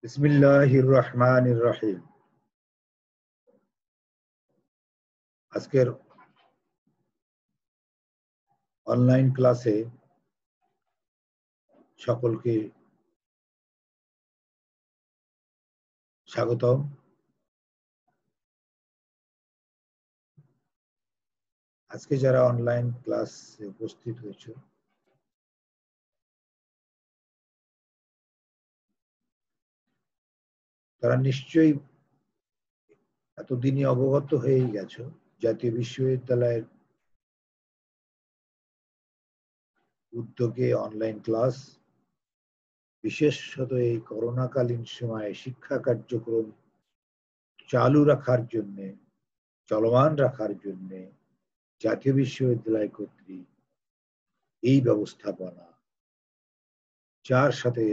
বিসমিল্লাহির রহমানির রহিম। আজকের অনলাইন ক্লাসে সকলকে স্বাগতম। আজকে যারা অনলাইন ক্লাসে উপস্থিত হয়েছে তারা নিশ্চয়ই এতদিনই অবগত হয়েই গেছো জাতীয় বিশ্ববিদ্যালয়ের উদ্যোগে অনলাইন ক্লাস, বিশেষত এই করোনাকালীন সময়ে শিক্ষা কার্যক্রম চালু রাখার জন্য, চলমান রাখার জন্য জাতীয় বিশ্ববিদ্যালয় কর্তৃক এই ব্যবস্থাপনা, যার সাথে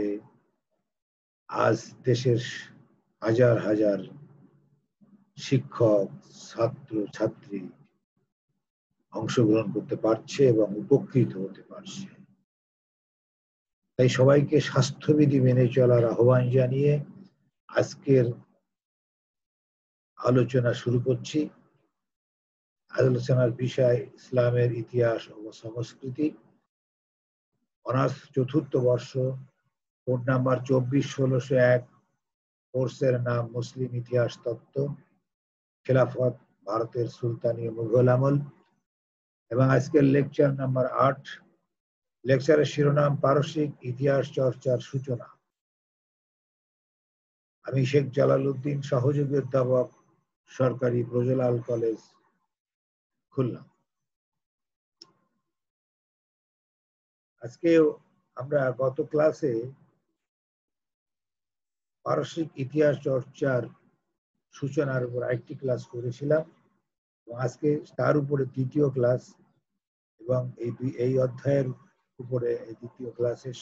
আজ দেশের হাজার হাজার শিক্ষক, ছাত্র ছাত্রী অংশগ্রহণ করতে পারছে এবং উপকৃত হতে পারছে। তাই সবাইকে স্বাস্থ্যবিধি মেনে চলার আহ্বান জানিয়ে আজকের আলোচনা শুরু করছি। আলোচনার বিষয় ইসলামের ইতিহাস ও সংস্কৃতি, অনার্স চতুর্থ বর্ষ, কোড নাম্বার 24-1601। কোর্সের নাম মুসলিম ইতিহাস তত্ত্ব, খেলাফত, ভারতের সুলতানি ও মুঘল আমল। এবং আজকের লেকচার নাম্বার 8। লেকচারের শিরোনাম পারসিক ইতিহাস চর্চার সূচনা। আমি শেখ জালাল উদ্দিন, সহযোগী অধ্যাপক, সরকারি ব্রজলাল কলেজ, খুলনা। আজকে আমরা গত ক্লাসে পারসিক ইতিহাস চর্চার সূচনার উপর আরেকটি ক্লাস করেছিলাম এবং আজকে তার উপরে দ্বিতীয় ক্লাস, এবং এই অধ্যায়ের উপরে এই দ্বিতীয় ক্লাসের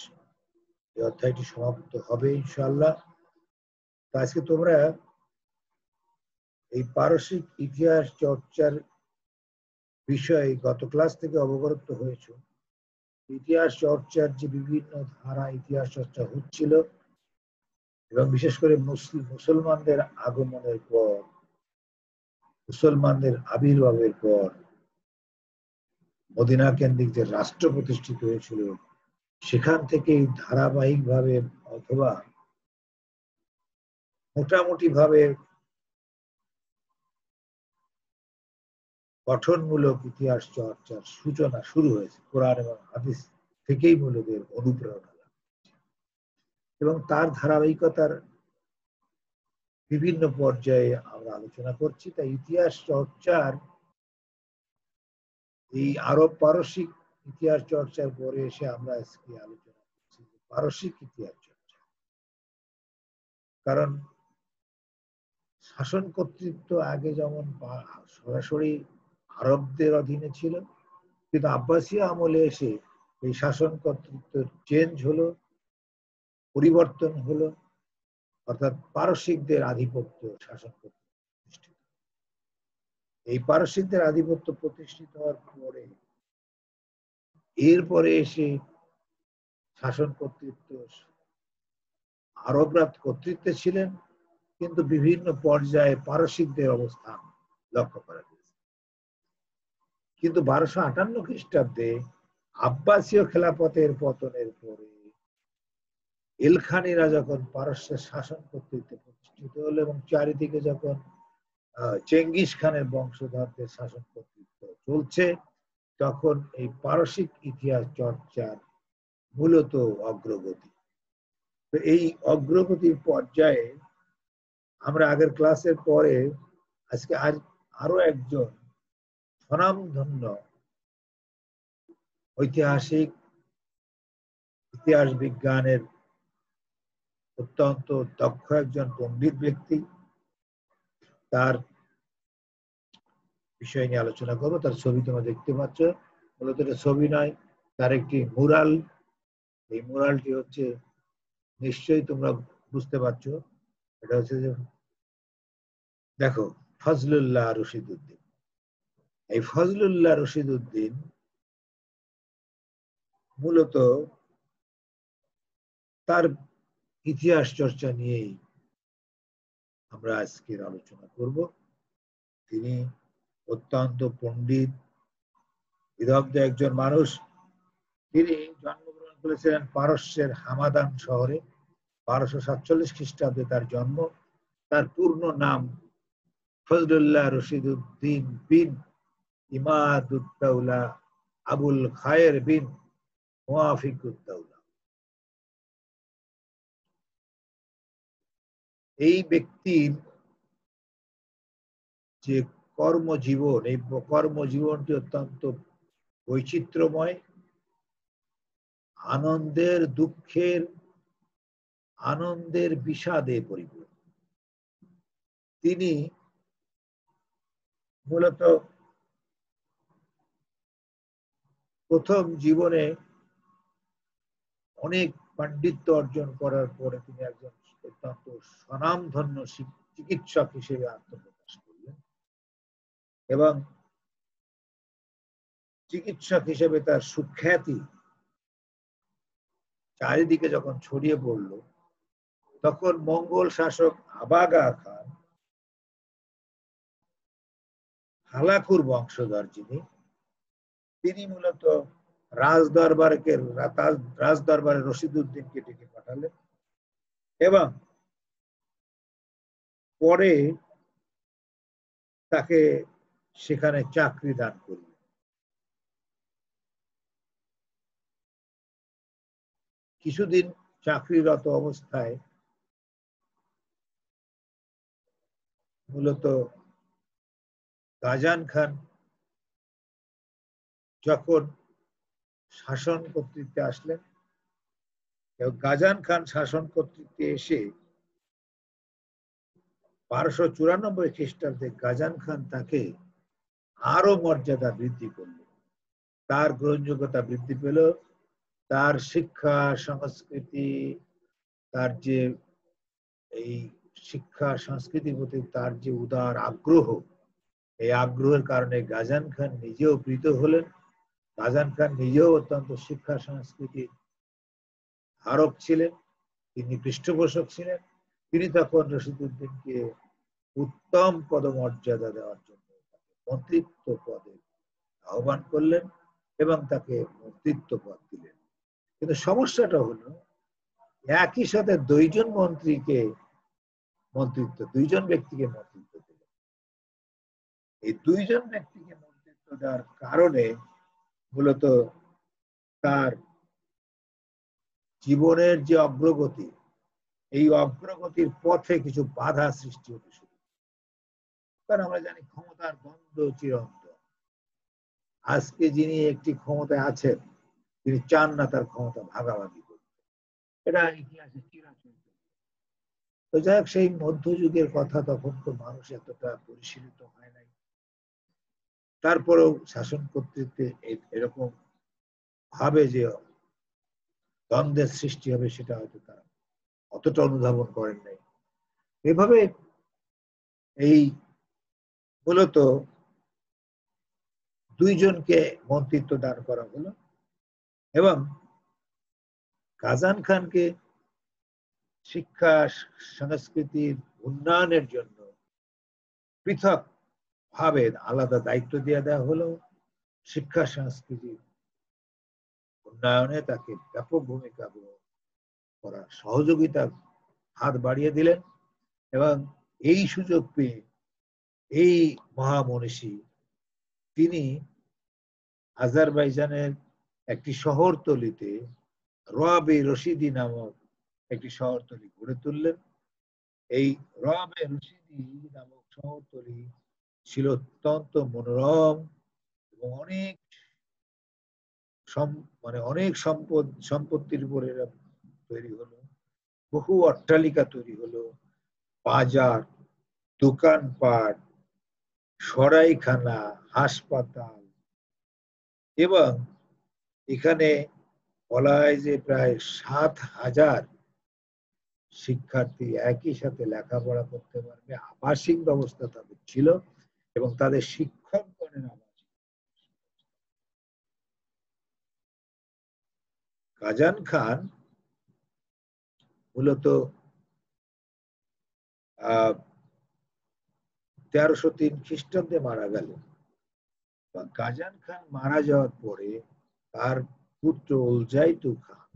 এই অধ্যায়টি সমাপ্ত হবে ইনশাআল্লাহ। তো আজকে তোমরা এই পারসিক ইতিহাস চর্চার বিষয়ে গত ক্লাস থেকে অবগত হয়েছ। ইতিহাস চর্চার যে বিভিন্ন ধারা ইতিহাস চর্চা হচ্ছিল এবং বিশেষ করে মুসলমানদের আগমনের পর, মুসলমানদের আবির্ভাবের পর মদিনা কেন্দ্রিক যে রাষ্ট্র প্রতিষ্ঠিত হয়েছিল, সেখান থেকেই ধারাবাহিকভাবে অথবা মোটামুটি ভাবে গঠনমূলক ইতিহাস চর্চার সূচনা শুরু হয়েছে। কোরআন এবং হাদিস থেকেই মূলত অনুপ্রেরণা লাভ, এবং তার ধারাবাহিকতার বিভিন্ন পর্যায়ে আমরা আলোচনা করছি। তাই ইতিহাস চর্চার এই আরব পারসিক ইতিহাস চর্চার পরে এসে আমরা আজকে আলোচনা করছি পারসিক ইতিহাস চর্চা। কারণ শাসন কর্তৃত্ব আগে যেমন সরাসরি আরবদের অধীনে ছিল, কিন্তু আব্বাসীয় আমলে এসে এই শাসন কর্তৃত্ব চেঞ্জ হলো, পরিবর্তন হলো, অর্থাৎ পারসিকদের আধিপত্য শাসন কর্তৃত্ব প্রতিষ্ঠিত। এই পারসিকদের আধিপত্য প্রতিষ্ঠিত হওয়ার পরে এরপরে এসে শাসন কর্তৃত্ব আরবরা কর্তৃত্বে ছিলেন, কিন্তু বিভিন্ন পর্যায়ে পারসিকদের অবস্থান লক্ষ্য করা গেছে। কিন্তু 1258 খ্রিস্টাব্দে আব্বাসীয় খেলাফতের পতনের পরে এলখানিরা যখন পারস্যের শাসন কর্তৃত্বে প্রতিষ্ঠিত হলো এবং চারিদিকে যখন চেঙ্গিস খানের বংশধরদের শাসন কর্তৃত্ব চলছে, তখন এই পারসিক ইতিহাস চর্চার মূলত অগ্রগতি। তো এই অগ্রগতির পর্যায়ে আমরা আগের ক্লাসের পরে আজকে আরো একজন স্বনামধন্য ঐতিহাসিক, ইতিহাস বিজ্ঞানের অত্যন্ত দক্ষ একজন পণ্ডিত ব্যক্তি, তার বিষয় নিয়ে আলোচনা করবো। তার ছবি তোমরা দেখতে পাচ্ছ, মূলত এটা ছবি নয়, তার একটি মুরাল। এই মুরালটি হচ্ছে, নিশ্চয়ই তোমরা বুঝতে পারছো, এটা হচ্ছে যে দেখো ফজলুল্লাহ রশিদ উদ্দিন। এই ফজলুল্লাহ রশিদ উদ্দিন মূলত তার ইতিহাস চর্চা নিয়েই আমরা আজকের আলোচনা করব। তিনি অত্যন্ত পণ্ডিত বিদগ্ধ একজন মানুষ। তিনি জন্মগ্রহণ করেছিলেন পারস্যের হামাদান শহরে। 1247 খ্রিস্টাব্দে তার জন্ম। তার পূর্ণ নাম ফজলুল্লাহ রশিদউদ্দিন বিন ইমাদউদ্দৌলা আবুল খায়ের বিন মুওয়াফিকুদ্দৌলা। এই ব্যক্তির যে কর্মজীবন, এই কর্মজীবনটি অত্যন্ত বৈচিত্র্যময়, আনন্দের দুঃখের, আনন্দের বিষাদে পরিপূর্ণ। তিনি মূলত প্রথম জীবনে অনেক পাণ্ডিত্য অর্জন করার পরে তিনি একজন অত্যন্ত স্বনামধন্য চিকিৎসক হিসেবে আত্মপ্রকাশ করলেন এবং চিকিৎসক হিসেবে তার সুখ্যাতি চারিদিকে যখন ছড়িয়ে পড়ল, তখন মঙ্গল শাসক আবাগা খান, হালাকুর বংশধর যিনি, তিনি মূলত রাজদরবারে রশিদউদ্দিনকে ডেকে পাঠালেন এবং পরে তাকে সেখানে চাকরি দান করলেন। কিছুদিন চাকরিরত অবস্থায় মূলত গাজান খান যখন শাসন কর্তৃত্বে আসলেন, গাজান খান শাসন কর্তৃত্বে এসে 1294 খ্রিস্টাব্দে গাজান খান তাকে আরো মর্যাদা বৃদ্ধি করলেন। তার গ্রহণযোগ্যতা বৃদ্ধি পেল। তার শিক্ষা সংস্কৃতি, তার যে এই শিক্ষা সংস্কৃতির প্রতি তার যে উদার আগ্রহ, এই আগ্রহের কারণে গাজান খান নিজেও প্রীত হলেন। গাজান খান নিজেও অত্যন্ত শিক্ষা সংস্কৃতির ধারক ছিলেন, তিনি পৃষ্ঠপোষক ছিলেন। তিনি তখন রশিদউদ্দিনকে উত্তম পদমর্যাদা দেওয়ার জন্য মন্ত্রিত্ব পদে আহ্বান করলেন এবং তাকে মন্ত্রিত্ব পদ দিলেন। কিন্তু সমস্যাটা হলো, একই সাথে দুইজন ব্যক্তিকে মন্ত্রিত্ব দিলেন। এই দুইজন ব্যক্তিকে মন্ত্রিত্ব দেওয়ার কারণে মূলত তার জীবনের যে অগ্রগতি, এই অগ্রগতির পথে কিছু বাধা সৃষ্টি হতে শুরু। কারণ আমরা জানি ক্ষমতার দ্বন্দ্ব চিরন্তন। আজকে যিনি একটি ক্ষমতায় আছেন, তিনি চান না তার ক্ষমতা ভাগাভাগি করতে। এটা ইতিহাসে চিরাচরিত। তো যাই হোক, সেই মধ্যযুগের কথা, তখন তো মানুষ এতটা পরিশীলিত হয় নাই। তারপরেও শাসন কর্তৃত্বে এরকম ভাবে যে দ্বন্দ্বের সৃষ্টি হবে, সেটা হয়তো তারা অতটা অনুধাবন করেন নাই। এভাবে এই মূলত দুইজনকে মন্ত্রিত্ব দান করা হলো এবং গাজান খানকে শিক্ষা সংস্কৃতির উন্নয়নের জন্য পৃথক ভাবে আলাদা দায়িত্ব দিয়ে দেওয়া হলো। শিক্ষা সংস্কৃতির উন্নয়নে তাকে ব্যাপক ভূমিকা করার সহযোগিতার হাত বাড়িয়ে দিলেন এবং এই সুযোগ পেয়ে এই মহামনীষী তিনি আজারবাইজানের একটি শহরতলিতে রবে রশিদি নামক একটি শহরতলি গড়ে তুললেন। এই রবে রশিদি নামক শহরতলি ছিল অত্যন্ত মনোরম এবং অনেক সম্পত্তির উপরে তৈরি হলো। বহু অট্টালিকা তৈরি হলো, বাজার, দোকানপাট, সরাইখানা, হাসপাতাল, এবং এখানে বলা হয় যে প্রায় 7,000 শিক্ষার্থী একই সাথে লেখাপড়া করতে পারবে। আবাসিক ব্যবস্থা তাদের ছিল এবং তাদের শিক্ষকগণের আবাসিক। গাজান খান মূলত 1303 খ্রিস্টাব্দে মারা গেল। গাজান খান মারা যাওয়ার পরে তার পুত্র উলজাইতু খান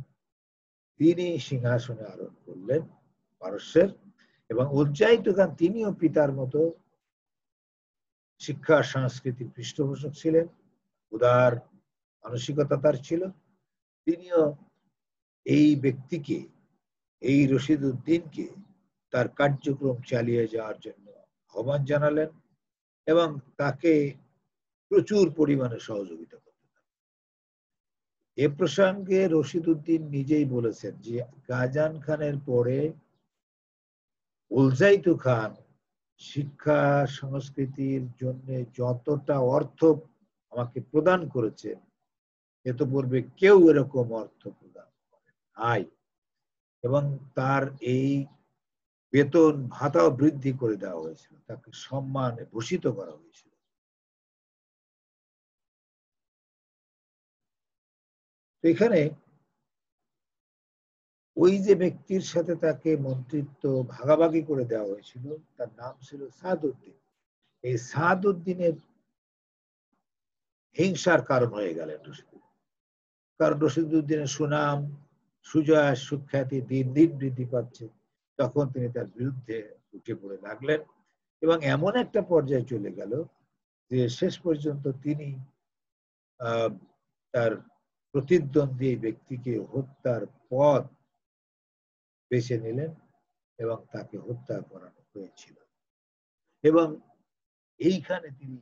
তিনি সিংহাসনে আরোহণ করলেন পারস্যের, এবং উলজাইতু খান তিনিও পিতার মতো শিক্ষা সাংস্কৃতিক পৃষ্ঠপোষক ছিলেন, উদার মানসিকতা তার ছিল। তিনিও এই ব্যক্তিকে, এই রশিদ উদ্দিনকে তার কার্যক্রম চালিয়ে যাওয়ার জন্য আহ্বান জানালেন এবং তাকে প্রচুর পরিমাণে সহযোগিতা করতে থাকলেন। এ প্রসঙ্গে রশিদ উদ্দিন নিজেই বলেছেন যে গাজান খানের পরে উলজাইতু খান শিক্ষা সংস্কৃতির জন্য যতটা অর্থ আমাকে প্রদান করেছেন, এত পূর্বে কেউ এরকম অর্থ প্রদান করে নাই, এবং তার এই বেতন ভাতাও বৃদ্ধি করে দেওয়া হয়েছিল, তাকে সম্মানে ভূষিত করা হয়েছিল। এখানে ওই যে ব্যক্তির সাথে তাকে মন্ত্রিত্ব ভাগাভাগি করে দেওয়া হয়েছিল তার নাম ছিল সাদউদ্দিন। এই সাদউদ্দিনের হিংসার কারণ হয়ে গেলেন রশিদ, কারণ রশিদ উদ্দিনের সুনাম সুজয় সুখ্যাতি দিন দিন বৃদ্ধি পাচ্ছে। তখন তিনি তার বিরুদ্ধে উঠে পড়ে লাগলেন এবং এমন একটা পর্যায়ে চলে গেল যে শেষ পর্যন্ত তিনি তার প্রতিদ্বন্দ্বী ব্যক্তিকে হত্যার পথ বেছে নিলেন এবং তাকে হত্যা করানো হয়েছিল। এবং এইখানে তিনি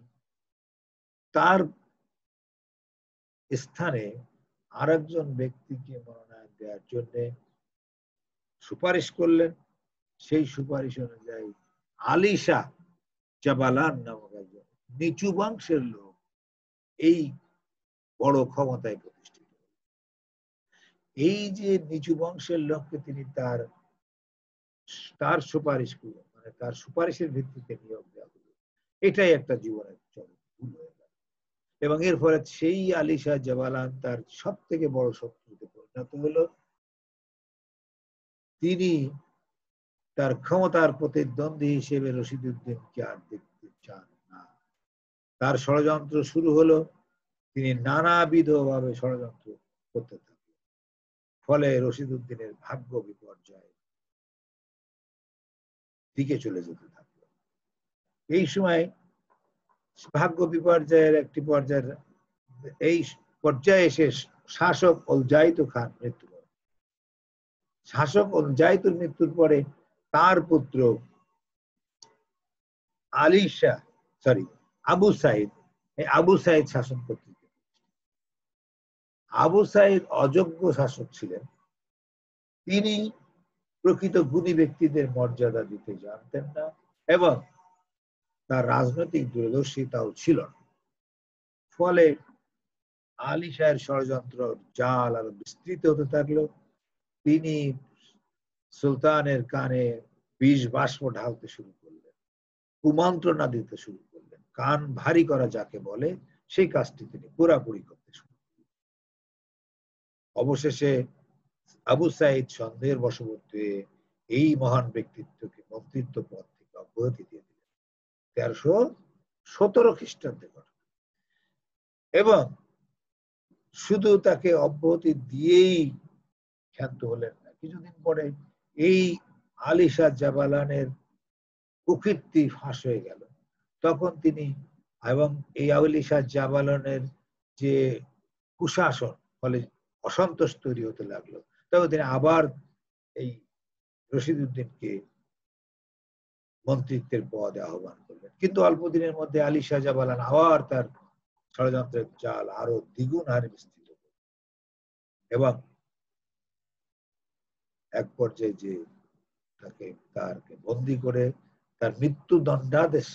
তার স্থানে আরেকজন ব্যক্তিকে মনোনয়ন দেওয়ার জন্য সুপারিশ করলেন। সেই সুপারিশ অনুযায়ী আলী শাহ জাবালান নামক একজন নিচু বংশের লোক এই বড় ক্ষমতায় প্রতিষ্ঠিত। এই যে নিচু বংশের লোককে তিনি তার সুপারিশ করলেন, মানে তার সুপারিশের ভিত্তিতে নিয়োগ দেওয়া হলো, এটাই একটা জীবনের চরম ভুল হয়ে গেল। এবং এর ফলে সেই আলী শাহ জাবালান তার সব থেকে বড় শত্রুতে পরিণত হলো। তিনি তার ক্ষমতার প্রতিদ্বন্দ্বী হিসেবে রশিদ উদ্দিনকে আর দেখতে চান না। তার ষড়যন্ত্র শুরু হলো, তিনি নানাবিধভাবে ষড়যন্ত্র করতে থাকলেন। ফলে রশিদ উদ্দিনের ভাগ্য বিপর্যয় দিকে চলে যেতে থাকলো। এই সময় ভাগ্য বিপর্যয়ের একটি পর্যায়ে এসে শাসক উলজাইতু খান মৃত্যু করেন। শাসক উলজাইতুর মৃত্যুর পরে তার পুত্র আবু সাইদ শাসন করতেন। আবু সাইদ অযোগ্য শাসক ছিলেন। তিনি প্রকৃত গুণী ব্যক্তিদের মর্যাদা দিতে জানতেন না এবং তার রাজনৈতিক দূরদর্শিতাও ছিল না। ফলে আলী শাহের ষড়যন্ত্র জাল আরো বিস্তৃত হতে থাকলো। তিনি সুলতানের কানে বিষ বাষ্প ঢালতে শুরু করলেন, কুমন্ত্রণা দিতে শুরু করলেন। কান ভারী করা যাকে বলে, সেই কাজটি তিনি পুরাপুরি করতে শুরু করলেন। অবশেষে আবু সাইদ সন্দেহের বশবর্তী হয়ে এই মহান ব্যক্তিত্বকে মন্ত্রিত্ব পদ থেকে অব্যাহতি দিয়ে দিলেন 1317 খ্রিস্টাব্দে ঘটনা। এবং শুধু তাকে অব্যাহতি দিয়েই ক্ষান্ত হলেন না, কিছুদিন পরে এই আলী শাহ জাবালানের কুকীর্তি ফাঁস হয়ে গেল। তখন তিনি এবং এই আলী শাহ জাবালানের যে কুশাসন, ফলে অসন্তোষ তৈরি হতে লাগলো। তবে তিনি আবার এই রশিদ উদ্দিনকে মন্ত্রিত্বের পদে আহ্বান করলেন। কিন্তু অল্প দিনের মধ্যে আলী শাহ জাবালান আবার তার ষড়যন্ত্রের জাল আরো দ্বিগুণ হারে বিস্তৃত করলেন এবং এক পর্যায়ে যে তাকে বন্দী করে তার মৃত্যু দণ্ডাদেশ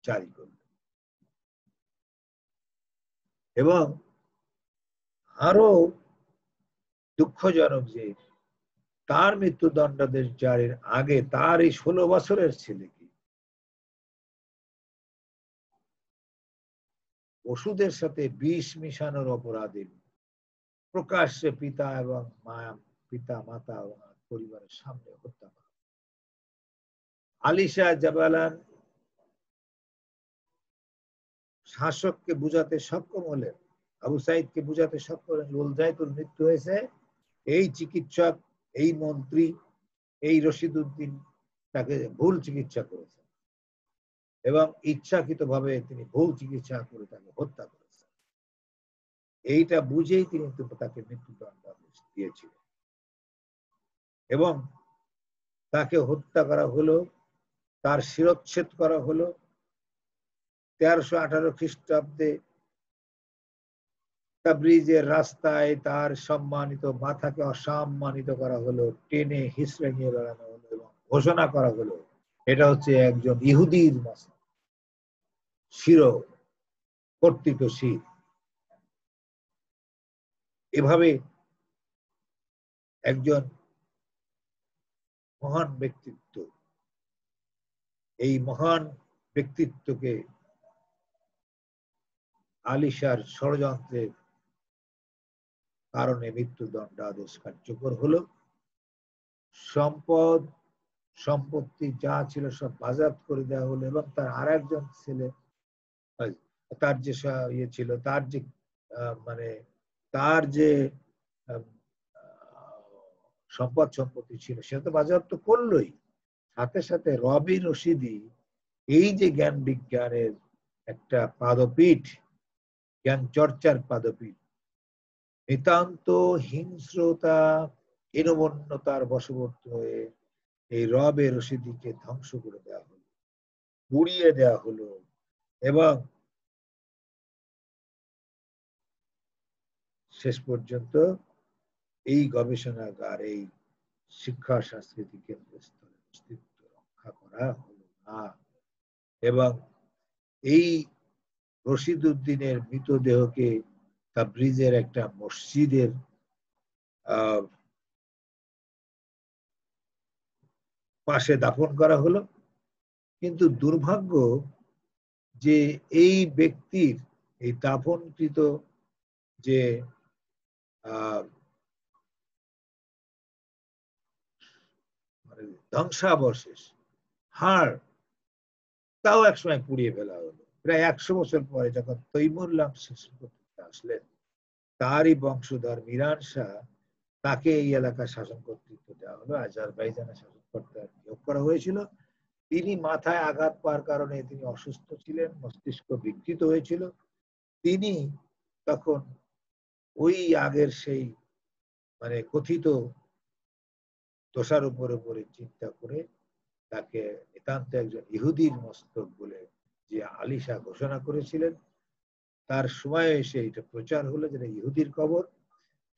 জারি করলেন। এবং আরো দুঃখজনক যে তার মৃত্যু দণ্ডাদেশ জারির আগে তার এই 16 বছরের ছেলেকে ওষুধের সাথে বিষ মিশানোর অপরাধে প্রকাশ্যে পিতা মাতা পরিবারের সামনে হত্যা করা। আলী শাহ জাবালান শাসককে বুঝাতে সক্ষম হলেন, আবু সাইদকে বুঝাতে সক্ষম হলেন উলজাইতুর মৃত্যু হয়েছে, এই চিকিৎসক, এই মন্ত্রী, এই রশিদউদ্দিন তাকে ভুল চিকিৎসা করেছে এবং ইচ্ছাকৃতভাবে তিনি ভুল চিকিৎসা করে তাকে হত্যা করেছেন। এইটা বুঝেই তিনি তাকে মৃত্যুদণ্ডাদেশ দিয়েছিলেন এবং তাকে হত্যা করা হলো, তার শিরচ্ছেদ করা হলো 1318 খ্রিস্টাব্দে তাবরিজের রাস্তায় তার সম্মানিত মাথাকে অসম্মানিত করা হলো, টেনে হিসড়ে নিয়ে বেড়ানো হলো এবং ঘোষণা করা হলো এটা হচ্ছে একজন ইহুদির শির কর্তৃক শির। এভাবে একজন মহান ব্যক্তিত্ব, এই মহান ব্যক্তিত্বকে আলী শাহর ষড়যন্ত্রের কারণে মৃত্যুদণ্ডাদেশ কার্যকর হলো। সম্পত্তি যা ছিল সব বাজেয়াপ্ত করে দেওয়া হলো এবং তার আর একজন ছেলে, তার যে ইয়ে ছিল, তার যে মানে তার যে সম্পত্তি ছিল সেটা তো বাজেয়াপ্ত করলোই, সাথে সাথে রবি রশিদি এই যে জ্ঞান বিজ্ঞানের একটা পাদপীঠ, জ্ঞান চর্চার পাদপীঠ, নিতান্ত হিংস্রতা হীনমন্যতার বশবর্তী হয়ে এই রবে রশিদিকে ধ্বংস করে দেওয়া হলো, পুড়িয়ে দেওয়া হলো এবং শেষ পর্যন্ত এই গবেষণাগার, এই শিক্ষা সংস্কৃতি কেন্দ্রস্থলে অস্তিত্ব রক্ষা করা হলো না এবং এই রশিদউদ্দিনের মৃতদেহকে তাবরিজের একটা মসজিদের পাশে দাফন করা হলো। কিন্তু দুর্ভাগ্য যে এই ব্যক্তির এই দাফনকৃত যে ধ্বংসাবশেষ, হাড়, তাও একসময় পুড়িয়ে ফেলা হলো। প্রায় 100 বছর পরে যখন তৈমুরলাম শাসন করতে আসলেন, তারই বংশধর মিরান শাহ, তাকে এই এলাকা শাসন কর্তৃত্ব দেওয়া হলো, আজারবাইজানের শাসনকর্তা নিয়োগ করা হয়েছিল। তিনি মাথায় আঘাত পাওয়ার কারণে তিনি অসুস্থ ছিলেন, মস্তিষ্ক বিকৃত হয়েছিল। তিনি তখন ওই আগের সেই কথিত দোষার উপরে চিন্তা করে তাকে নিতান্ত একজন ইহুদির মস্তক বলে যে আলী শাহ ঘোষণা করেছিলেন, তার সময় এসে এটা প্রচার হলো যেটা ইহুদির কবর।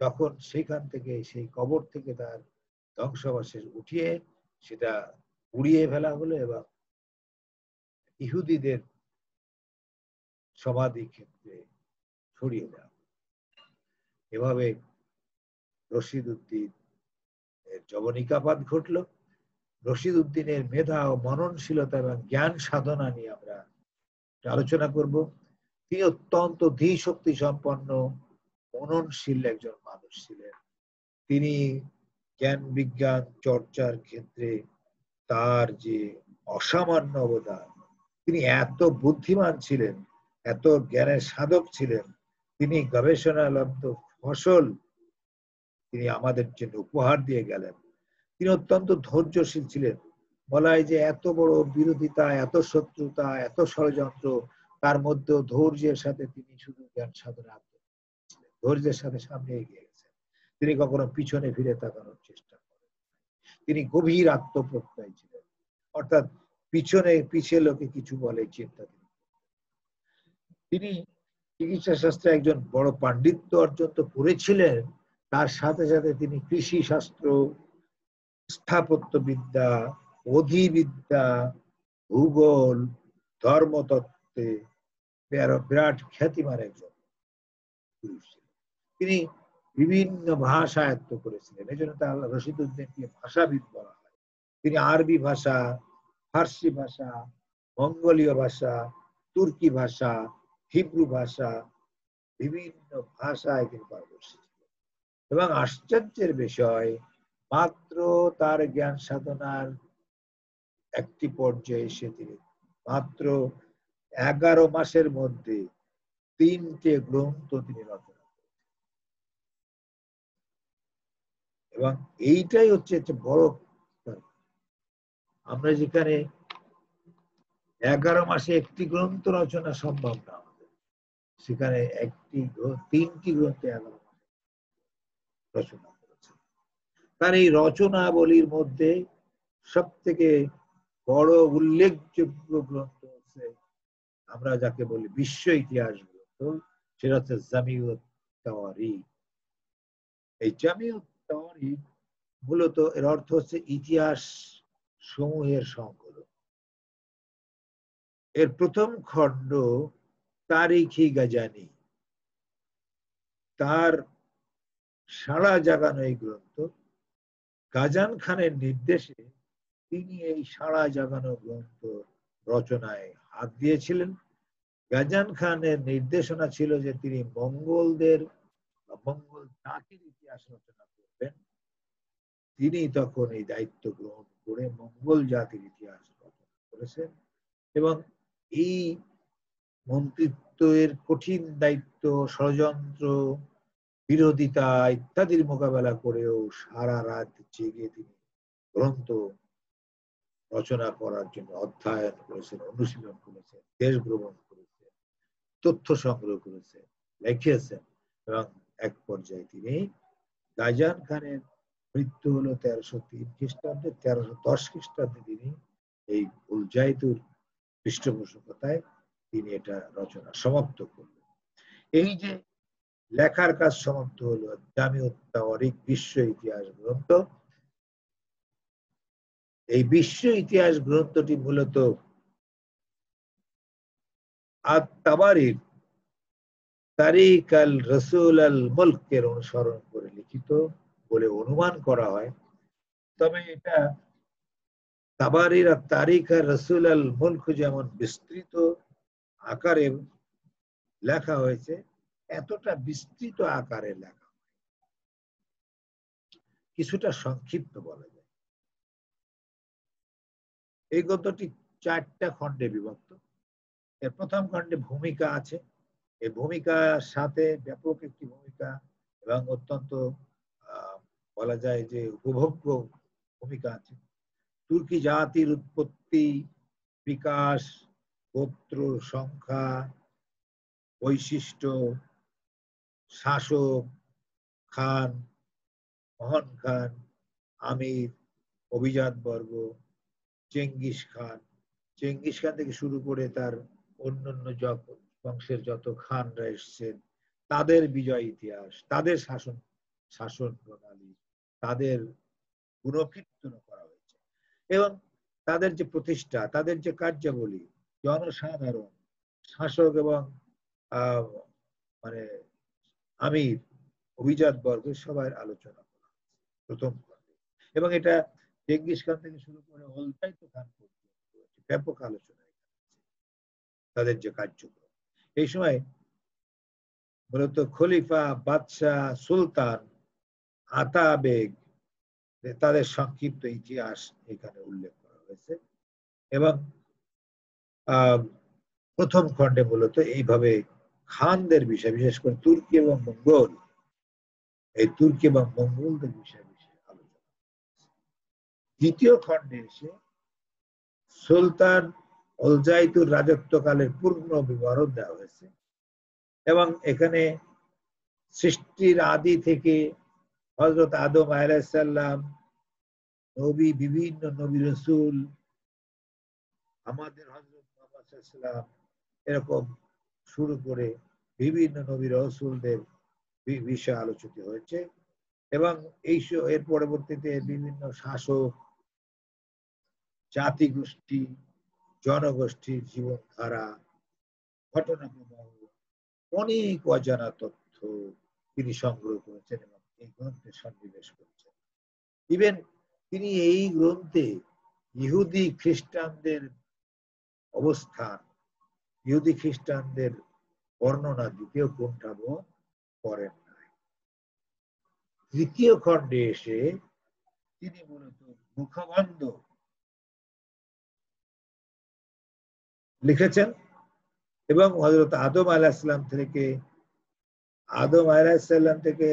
তখন সেখান থেকে, সেই কবর থেকে তার ধ্বংসাবশেষ উঠিয়ে সেটা পুড়িয়ে ফেলা হলো এবং ইহুদিদের সমাধি ক্ষেত্রে ছড়িয়ে দেওয়া। এভাবে রশিদউদ্দিন এর যবনিকাপাত ঘটলো। রশিদউদ্দিনের মেধা ও মননশীলতা এবং জ্ঞান সাধনা নিয়ে আমরা আলোচনা করব। তিনি অত্যন্ত ধীশক্তি সম্পন্ন, মননশীল একজন মানুষ ছিলেন। তিনি জ্ঞান বিজ্ঞান চর্চার ক্ষেত্রে তার যে অসামান্য অবদান, তিনি এত বুদ্ধিমান ছিলেন, এত জ্ঞানের সাধক ছিলেন, তিনি গবেষণালব্ধ ফসল তিনি আমাদের জন্য উপহার দিয়ে গেলেন। তিনি অত্যন্ত ধৈর্যশীল ছিলেন। বলা হয় যে এত বড় বিরোধিতা, এত শত্রুতা, এত ষড়যন্ত্র, তার মধ্যেও ধৈর্যের সাথে তিনি শুধু জ্ঞান সাধনা ছিলেন, ধৈর্যের সাথে সামনে এগিয়ে গেছেন। তিনি কখনো পিছনে ফিরে তাকানোর চেষ্টা করেন। তিনি গভীর আত্মপ্রত্যয়ী ছিলেন, অর্থাৎ পিছিয়ে লোকে কিছু বলে চিন্তা তিনি চিকিৎসা শাস্ত্রে একজন বড় পাণ্ডিত্য অর্জন তো করেছিলেন, তার সাথে সাথে তিনি কৃষি শাস্ত্র, স্থাপত্যবিদ্যা, অধিবিদ্যা, ভূগোল, ধর্মতত্ত্বে বিরাট খ্যাতিমান একজন পুরুষ ছিলেন। তিনি বিভিন্ন ভাষা আয়ত্ত করেছিলেন, এই জন্য তার রশিদউদ্দিনকে ভাষাবিদ বলা হয়। তিনি আরবি ভাষা, ফার্সি ভাষা, মঙ্গোলীয় ভাষা, তুর্কি ভাষা, হিব্রু ভাষা, বিভিন্ন ভাষায় তিনি পারদর্শী ছিলেন। এবং আশ্চর্যের বিষয়, মাত্র তার জ্ঞান সাধনার একটি পর্যায়ে এসে তিনি মাত্র 11 মাসের মধ্যে 3টে গ্রন্থ তিনি রচনা করেছেন। এবং এইটাই হচ্ছে একটা বড়, আমরা যেখানে 11 মাসে একটি গ্রন্থ রচনা সম্ভব না, সেখানে 3টি গ্রন্থ 11 মাসে রচনা করেছে। তার এই রচনাবলীর মধ্যে সব থেকে বড় উল্লেখযোগ্য গ্রন্থ হচ্ছে আমরা যাকে বলি বিশ্ব ইতিহাস গ্রন্থ, সেটা হচ্ছে জামিউত তাওয়ারিখ। এই জামিউত তাওয়ারিখ মূলত এর অর্থ হচ্ছে ইতিহাস সমূহের সংকলন। এর প্রথম খণ্ড তারিখি গাজানি, তার সাড়া জাগানো এই গ্রন্থ। গাজান খানের নির্দেশে তিনি এই সাড়া জাগানো গ্রন্থ রচনায় হাত দিয়েছিলেন। গাজান খানের নির্দেশনা ছিল যে তিনি মঙ্গলদের মঙ্গল জাতির ইতিহাস রচনা করবেন। তিনি তখন এই দায়িত্ব গ্রহণ করে মঙ্গল জাতির ইতিহাস রচনা করেছেন এবং এই মন্ত্রিত্বের কঠিন দায়িত্ব, ষড়যন্ত্র, বিরোধিতা ইত্যাদির মোকাবেলা করেও সারা রাত জেগে তিনি গ্রন্থ রচনা করার জন্য অধ্যয়ন করেছেন, অনুশীলন করেছেন, দেশ ভ্রমণ করেছেন, তথ্য সংগ্রহ করেছেন, লিখেছেন এবং এক পর্যায়ে তিনি গাজান খানের মৃত্যু হলো 1303 খ্রিস্টাব্দে, 1310 খ্রিস্টাব্দে তিনি এই উলজাইতুর পৃষ্ঠপোষকতায় তিনি এটা রচনা সমাপ্ত করলেন। এই যে লেখার কাজ সমাপ্ত হলো জামিউত তাওয়ারিখ বিশ্ব ইতিহাস গ্রন্থ। এই বিশ্ব ইতিহাস গ্রন্থটি মূলত আত-তাবারির তারিখ আল রসুল আল মুলকের অনুসরণ করে লিখিত বলে অনুমান করা হয়। তবে এটা তাবারির আর তারিখ আর রসুল আল মুলক যেমন বিস্তৃত আকারে লেখা হয়েছে, এতটা বিস্তৃত আকারে লেখা কিছুটা সংক্ষিপ্ত বলা যায়। এই গ্রন্থটি 4টা খণ্ডে বিভক্ত। এর প্রথম খণ্ডে ভূমিকা আছে। এই ভূমিকার সাথে ব্যাপক একটি ভূমিকা এবং অত্যন্ত বলা যায় যে উপভোগ্য ভূমিকা আছে। তুর্কি জাতির উৎপত্তি, বিকাশ, গোত্র সংখ্যা, বৈশিষ্ট্য, শাসক, খান, মহান খান, আমির, অভিজাত বর্গ, চেঙ্গিস খান থেকে শুরু করে তার অন্যান্য বংশের যত খানরা এসছেন, তাদের বিজয় ইতিহাস, তাদের শাসন প্রণালী, তাদের গুণকীর্তন করা হয়েছে এবং তাদের যে প্রতিষ্ঠা, তাদের যে কার্যাবলী, জনসাধারণ, শাসক এবং মানে আমির, অভিজাত বর্গ সবার আলোচনা করা প্রথম খণ্ডে। এবং এটা চেঙ্গিস খান থেকে শুরু করে উলজাইতু খান পর্যন্ত ব্যাপক আলোচনা তাদের যে কার্যক্রম। এই সময় মূলত খলিফা, বাদশাহ, সুলতান, আতা বেগ, তাদের সংক্ষিপ্ত ইতিহাস এখানে উল্লেখ করা হয়েছে এবং প্রথম খণ্ডে মূলত এইভাবে খানদের বিষয়, বিশেষ করে তুর্কি এবং মঙ্গল, এই তুর্কি এবং মঙ্গলদের বিষয়ে আলোচনা। দ্বিতীয় খণ্ডে এসে সুলতান উলজাইতুর রাজত্বকালের পূর্ণ বিবরণ দেওয়া হয়েছে এবং এখানে সৃষ্টির আদি থেকে হযরত আদম আলাইহিস সালাম, নবী, বিভিন্ন নবী রাসূল, আমাদের হযরত মুহাম্মদ সাল্লাল্লাহু আলাইহি ওয়াসাল্লাম, এরকম শুরু করে বিভিন্ন নবী রাসূলদের বিষয়ে আলোচিত হয়েছে এবং এর পরবর্তীতে বিভিন্ন শাসক, জাতিগোষ্ঠী, জনগোষ্ঠীর জীবনধারা, ঘটনা প্রবাহ, অনেক অজানা তথ্য তিনি সংগ্রহ করেছেন এবং এই গ্রন্থে সন্নিবেশ করেছেন। ইভেন তিনি এই গ্রন্থে ইহুদি খ্রিস্টানদের অবস্থান, ইহুদি খ্রিস্টানদের বর্ণনা দিতেও কুণ্ঠাবোধ করেন নাই। তৃতীয় খণ্ডে এসে তিনি মূলত মুখবন্ধ লিখেছেন এবং হযরত আদম আলাইহিস সালাম থেকে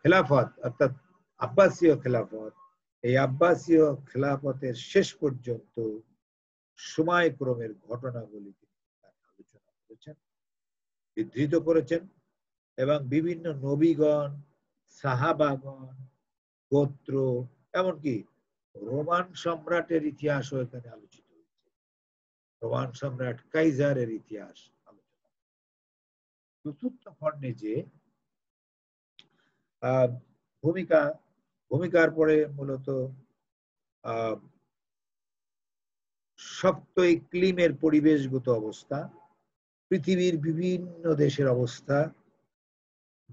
খেলাফত অর্থাৎ আব্বাসীয় খেলাফত, এই আব্বাসীয় খেলাফতের শেষ পর্যন্ত সময়ক্রমের ঘটনাগুলি আলোচনা করেছেন, বিধৃত করেছেন এবং বিভিন্ন নবীগণ, সাহাবাগণ, গোত্র, এমনকি রোমান সম্রাটের ইতিহাসও এখানে আলোচিত হয়েছে। রোমান সম্রাট কাইজারের ইতিহাস আলোচনা। চতুর্থ খণ্ডে যে ভূমিকার পরে মূলত শক্ত ইকলিমের পরিবেশগত অবস্থা, পৃথিবীর বিভিন্ন দেশের অবস্থা,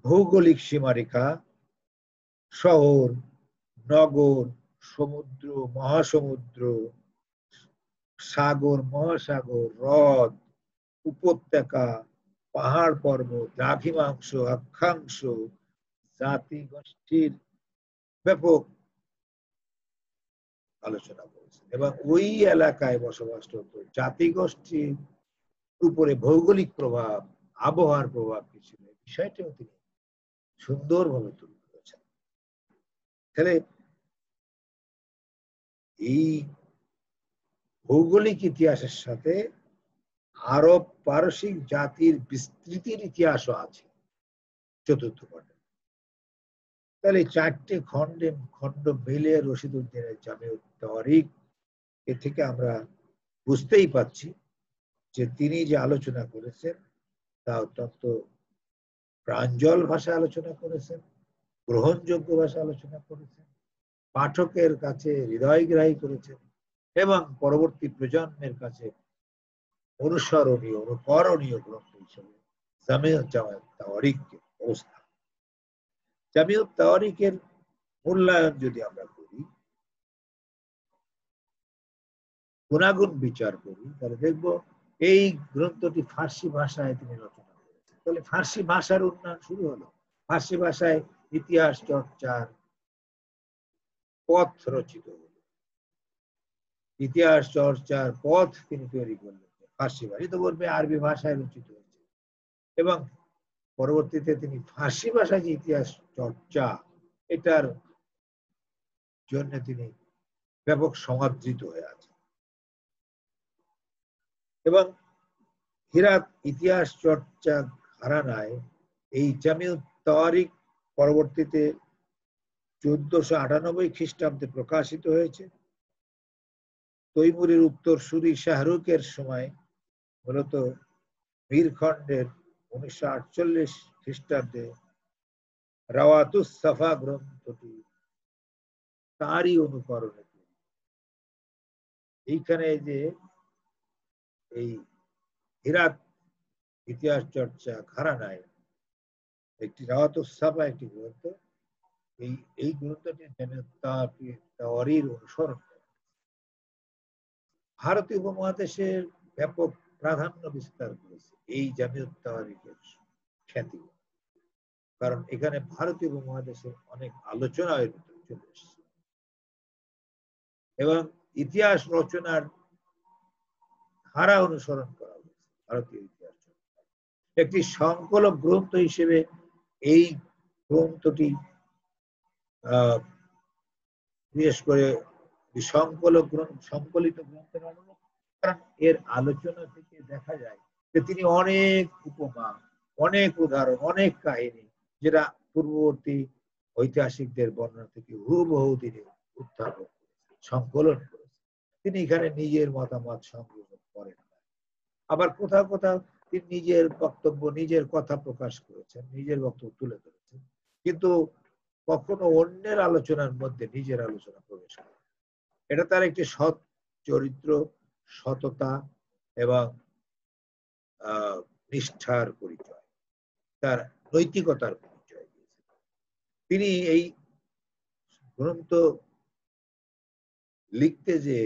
ভৌগোলিক সীমারেখা, শহর, নগর, সমুদ্র, মহাসমুদ্র, সাগর, মহাসাগর, হ্রদ, উপত্যকা, পাহাড় পর্বত, দ্রাঘিমাংশ, অক্ষাংশ, জাতিগোষ্ঠীর ব্যাপক আলোচনা করেছেন এবং ওই এলাকায় বসবাসরত জাতিগোষ্ঠীর উপরে ভৌগোলিক প্রভাব, আবহাওয়ার প্রভাব কি ছিল, বিষয়টিও তিনি সুন্দরভাবে তুলে ধরেছেন। তাহলে এই ভৌগোলিক ইতিহাসের সাথে আরব পারসিক জাতির বিস্তৃতির ইতিহাসও আছে চতুর্থ খণ্ডে। তাহলে চারটে খণ্ড মিলে রশিদ উদ্দিনের জামিউত তাওয়ারিখ, এ থেকে আমরা বুঝতেই পাচ্ছি যে তিনি যে আলোচনা করেছেন তা অত্যন্ত প্রাঞ্জল ভাষা আলোচনা করেছেন, গ্রহণযোগ্য ভাষা আলোচনা করেছেন, পাঠকের কাছে হৃদয়গ্রাহী করেছেন এবং পরবর্তী প্রজন্মের কাছে অনুসরণীয়, অনুকরণীয় গ্রন্থ হিসেবে জামিউত তাওয়ারিখকে অবস্থা। জামিউত তাওয়ারিখের মূল্যায়ন যদি আমরা করি, গুণাগুণ বিচার করি, তাহলে দেখব এই গ্রন্থটি ফার্সি ভাষায় তিনি রচনা করেছেন। তাহলে ফার্সি ভাষার উন্নয়ন শুরু হলো, ফার্সি ভাষায় ইতিহাস চর্চার পথ রচিত হলো, ইতিহাস চর্চার পথ তিনি তৈরি করলেন ফার্সি ভাষা। ইতিপূর্বে আরবি ভাষায় রচিত হয়েছে এবং পরবর্তীতে তিনি ফার্সি ভাষায় যে ইতিহাস চর্চা, এটার জন্য তিনি ব্যাপক সমাদৃত হয়ে আছেন এবং হিরাত ইতিহাস চর্চা ঘরানায় এই জামিউত তাওয়ারিখ পরবর্তীতে 1498 খ্রিস্টাব্দে প্রকাশিত হয়েছে। তৈমুরের উত্তরসূরি শাহরুখের সময় মূলত বীরখণ্ডের 1948 খ্রিস্টাব্দে রাওয়াতুস সাফা গ্রন্থটি তারই অনুকরণে। এইখানে যে এই হিরাত ইতিহাস চর্চা ঘরানায় একটি রাওয়াতুস সাফা একটি গ্রন্থ, এই গ্রন্থটি তাওয়ারির অনুসরণ করে ভারতীয় উপমহাদেশের ব্যাপক প্রাধান্য বিস্তার করেছে এই জামিউত তাওয়ারিখের খ্যাতি, কারণ এখানে ভারতীয় উপমহাদেশের অনেক আলোচনা এর ভিতরে চলে এসেছে এবং ইতিহাস রচনার ধারা অনুসরণ করা হয়েছে। ভারতীয় ইতিহাস একটি সংকলক গ্রন্থ হিসেবে এই গ্রন্থটি বিশেষ করে সংকলিত গ্রন্থের অনুরূপ, কারণ এর আলোচনা থেকে দেখা যায় যে তিনি অনেক উপমা, অনেক উদাহরণ, অনেক কাহিনী যেটা পূর্ববর্তী ঐতিহাসিকদের বর্ণনা থেকে হুবহু তিনি উত্থাপন করেছেন, সংকলন করেছেন। তিনি এখানে নিজের মতামত সংযোজন করেন না, আবার কোথাও কোথাও তিনি নিজের বক্তব্য, নিজের কথা প্রকাশ করেছেন, নিজের বক্তব্য তুলে ধরেছেন, কিন্তু কখনো অন্যের আলোচনার মধ্যে নিজের আলোচনা প্রবেশ করে। এটা তার একটি সৎ চরিত্র, সততা এবং নিষ্ঠার পরিচয়, তার নৈতিকতার পরিচয় দিয়েছেন। তিনি এই গ্রন্থ লিখতে যে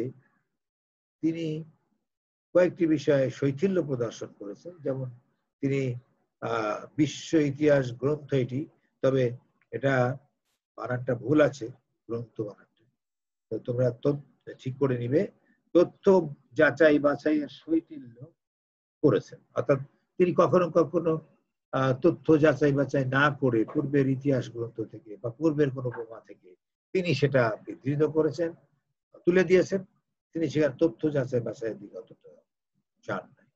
তিনি কয়েকটি বিষয়ে শৈথিল্য প্রদর্শন করেছেন, যেমন তিনি বিশ্ব ইতিহাস গ্রন্থ এটি, তবে এটা বানানটা ভুল আছে, গ্রন্থ বানানটা, তো তোমরা ঠিক করে নিবে। তথ্য যাচাই বাছাইয়ের শৈথিল্য করেছেন, অর্থাৎ তিনি কখনো কখনো তথ্য যাচাই বাছাই না করে পূর্বের ইতিহাস গ্রন্থ থেকে বা পূর্বের কোনো প্রমা থেকে তিনি সেটা বিধৃত করেছেন, তুলে দিয়েছেন। তিনি সেখানে তথ্য যাচাই বাছাইয়ের দিকে অতটা চান নাই।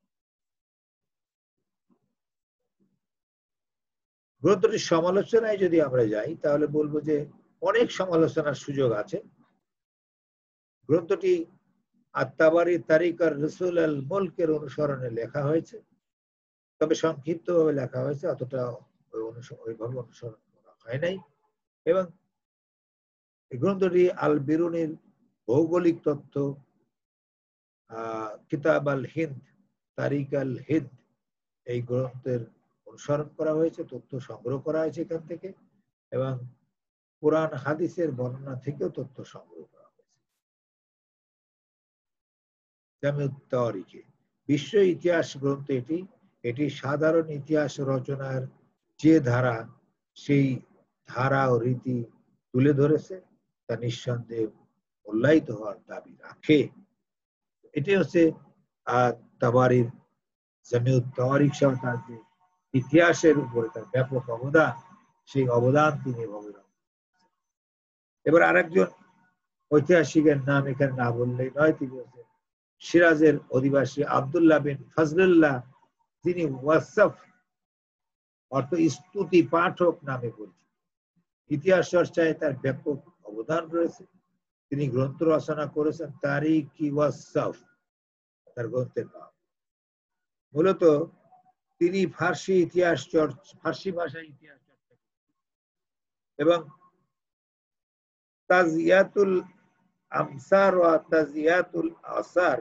গ্রন্থটির সমালোচনায় যদি আমরা যাই তাহলে বলবো যে অনেক সমালোচনার সুযোগ আছে। গ্রন্থটি আত-তাবারি তারিকার রসুল আল মুলকের অনুসরণে লেখা হয়েছে, তবে সংক্ষিপ্তভাবে লেখা হয়েছে, অতটা ওইভাবে অনুসরণ করা হয় নাই। এবং এই গ্রন্থটি আল বিরুনির ভৌগোলিক তথ্য, কিতাব আল হিন্দ, তারিক আল হিন্দ, এই গ্রন্থের অনুসরণ করা হয়েছে, তথ্য সংগ্রহ করা হয়েছে এখান থেকে, এবং কোরআন হাদিসের বর্ণনা থেকেও তথ্য সংগ্রহ করা হয়েছে। জামিউত তাওয়ারিখে বিশ্ব ইতিহাস গ্রন্থ এটি সাধারণ ইতিহাস রচনার যে ধারা, সেই ধারা ও রীতি তুলে ধরেছে, তা নিঃসন্দেহে মূল্যায়িত হওয়ার দাবি রাখে। এটি হচ্ছে তাবারির জামিউত তাওয়ারিখ সহ তার যে ইতিহাসের উপরে তার ব্যাপক অবদান, সেই অবদান তিনি এভাবে। এবার আরেকজন ঐতিহাসিকের নাম এখানে না বললেই নয়, তিনি হচ্ছেন সিরাজের অধিবাসী আব্দুল্লাহ বিন ফজলুল্লাহ। তিনি ওয়াসফ অর্থ স্তুতি পাঠক নামে পরিচিত। ইতিহাস চর্চায় তার ব্যাপক অবদান রয়েছে। তিনি গ্রন্থ রচনা করেছেন তারিখি ওয়াসফ, তার গ্রন্থের নাম। মূলত তিনি ফার্সি ভাষায় ইতিহাস চর্চা এবং তাজিয়াতুল আমসার ও তাজিয়াতুল আসার,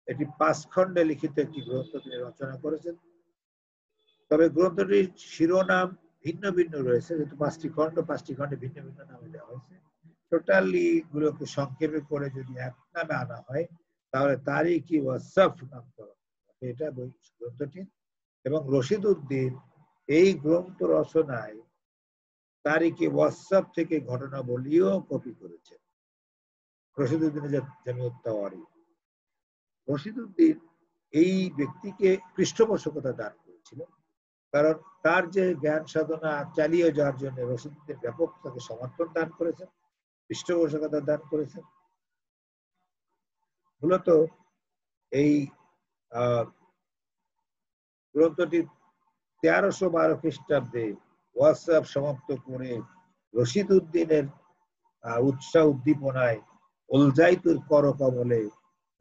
এটি 5 খণ্ডে লিখিত একটি গ্রন্থ তিনি রচনা করেছেন। তবে গ্রন্থটির শিরোনাম ভিন্ন ভিন্ন রয়েছে, যেহেতু 5টি খণ্ডে ভিন্ন ভিন্ন নামে দেওয়া হয়েছে। টোটালি গুলোকে সংক্ষেপে করে যদি এক নামে আনা হয় তাহলে তারিখি ওয়াসফ নামকরণ, এটা গ্রন্থটি। এবং রশিদ উদ্দিন এই গ্রন্থ রচনায় তারিখি ওয়াসফ থেকে ঘটনাবলীও কপি করেছেন। রশিদ উদ্দিনের জামিউত তাওয়ারিখ, রশিদ উদ্দিন এই ব্যক্তিকে পৃষ্ঠপোষকতা দান করেছিলেন, কারণ তার যে জ্ঞান সাধনা চালিয়ে যাওয়ার জন্য রশিদ উদ্দিন ব্যাপক তাকে সমর্থন দান করেছেন, পৃষ্ঠপোষকতা দান করেছেন। মূলত এই গ্রন্থটি 1312 খ্রিস্টাব্দে ওয়াসফ সমাপ্ত করে রশিদ উদ্দিনের উৎসাহ উদ্দীপনায় ওলজাইতুর করকমলে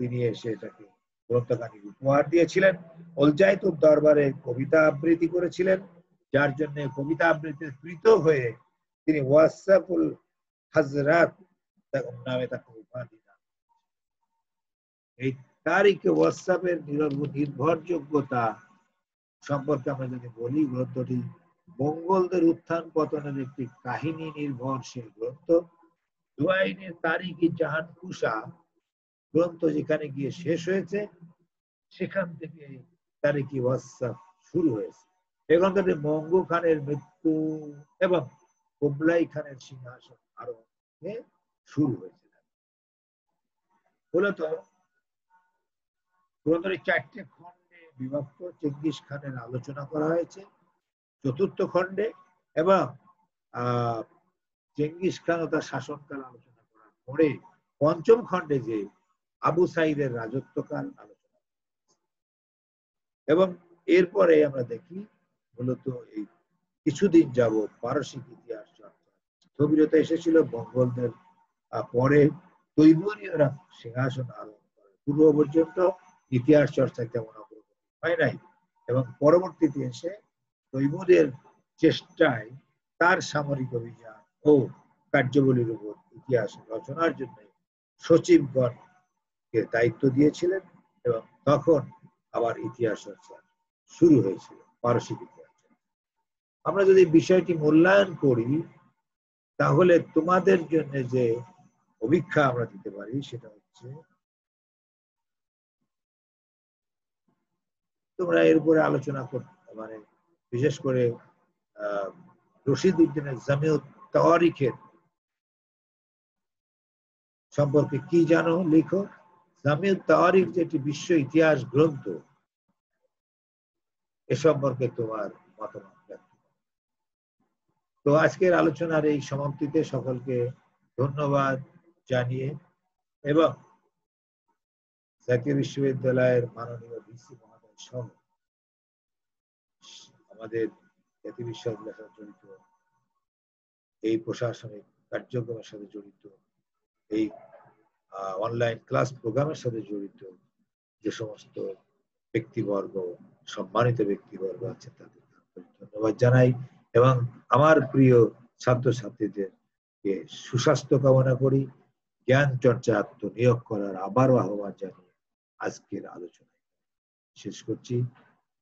তিনি এসে এটাকে গ্রন্থখানি উপহার দিয়েছিলেন। ওলজাইতুর দরবারে কবিতা আবৃত্তি করেছিলেন, যার জন্য কবিতা আবৃত্তির কৃত হয়ে তিনি ওয়াসফুল হাজরাত নামে তাকে উপহার দিলেন। এই তারিখে ওয়াসফের নির্ভরযোগ্যতা সম্পর্কে আমরা যদি বলি, গ্রন্থটি মঙ্গলদের উত্থান পতনের একটি কাহিনী নির্ভরশীল গ্রন্থ। দুআইনের তারিখি জাহান কুশা গ্রন্থ যেখানে গিয়ে শেষ হয়েছে, সেখান থেকে তারিখি ওয়াসফ শুরু হয়েছে। এই গ্রন্থটি মঙ্গু খানের মৃত্যু এবং কুবলাই খানের সিংহাসন আরোহণে শুরু হয়েছে। মূলত গ্রন্থটি 4টে খণ্ডে বিভক্ত। চেঙ্গিস খানের আলোচনা করা হয়েছে 4র্থ খণ্ডে, এবং চেঙ্গিস খান ও তার শাসনকাল আলোচনা করার পরে 5ম খণ্ডে যে আবু সাইদের রাজত্বকাল আলোচনা, এবং এরপরে আমরা দেখি মূলত এই কিছুদিন যাবৎ পারসিক ইতিহাস চর্চা স্থবিরতা এসেছিল। মঙ্গলদের পরে তৈমুরীয়রা সিংহাসন আরোহণ করে, পূর্ব পর্যন্ত ইতিহাস চর্চা তেমন অগ্রগতি হয় নাই, এবং পরবর্তীতে এসে তৈমুরের চেষ্টায় তার সামরিক অভিযান ও কার্যাবলীর উপর ইতিহাস রচনার জন্য সচিবগণকে দায়িত্ব দিয়েছিলেন, এবং তখন আবার ইতিহাস চর্চা শুরু হয়েছিল, পারসিক ইতিহাস। আমরা যদি বিষয়টি মূল্যায়ন করি তাহলে তোমাদের জন্য যে অভিক্ষা আমরা দিতে পারি সেটা হচ্ছে, তোমরা এর উপরে আলোচনা করতে, বিশেষ করে রশিদ উদ্দিনের জামিউত তাওয়ারিখের সম্পর্কে কি জানো লিখো। জামিউত তাওয়ারিখ যেটি বিশ্ব ইতিহাস গ্রন্থ, এ সম্পর্কে তোমার মতামত ব্যক্ত করো। তো আজকের আলোচনার এই সমাপ্তিতে সকলকে ধন্যবাদ জানিয়ে এবং জাতীয় বিশ্ববিদ্যালয়ের মাননীয় ভিসি মহোদয় সহ আমাদের জাতীয় বিশ্ববিদ্যালয়ের সাথে জড়িত এই প্রশাসনিক কার্যক্রমের সাথে জড়িত এই অনলাইন ক্লাস প্রোগ্রামের সাথে জড়িত যে সমস্ত ব্যক্তিবর্গ, সম্মানিত ব্যক্তিবর্গ আছে তাদের ধন্যবাদ জানাই এবং আমার প্রিয় ছাত্রছাত্রীদেরকে সুস্বাস্থ্য কামনা করি। জ্ঞান চর্চা আত্মনিয়োগ করার আবারও আহ্বান জানিয়ে আজকের আলোচনা শেষ করছি।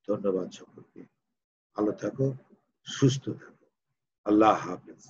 ধন্যবাদ সকলকে। ভালো থাকো, সুস্থ থাকো। আল্লাহ হাফেজ।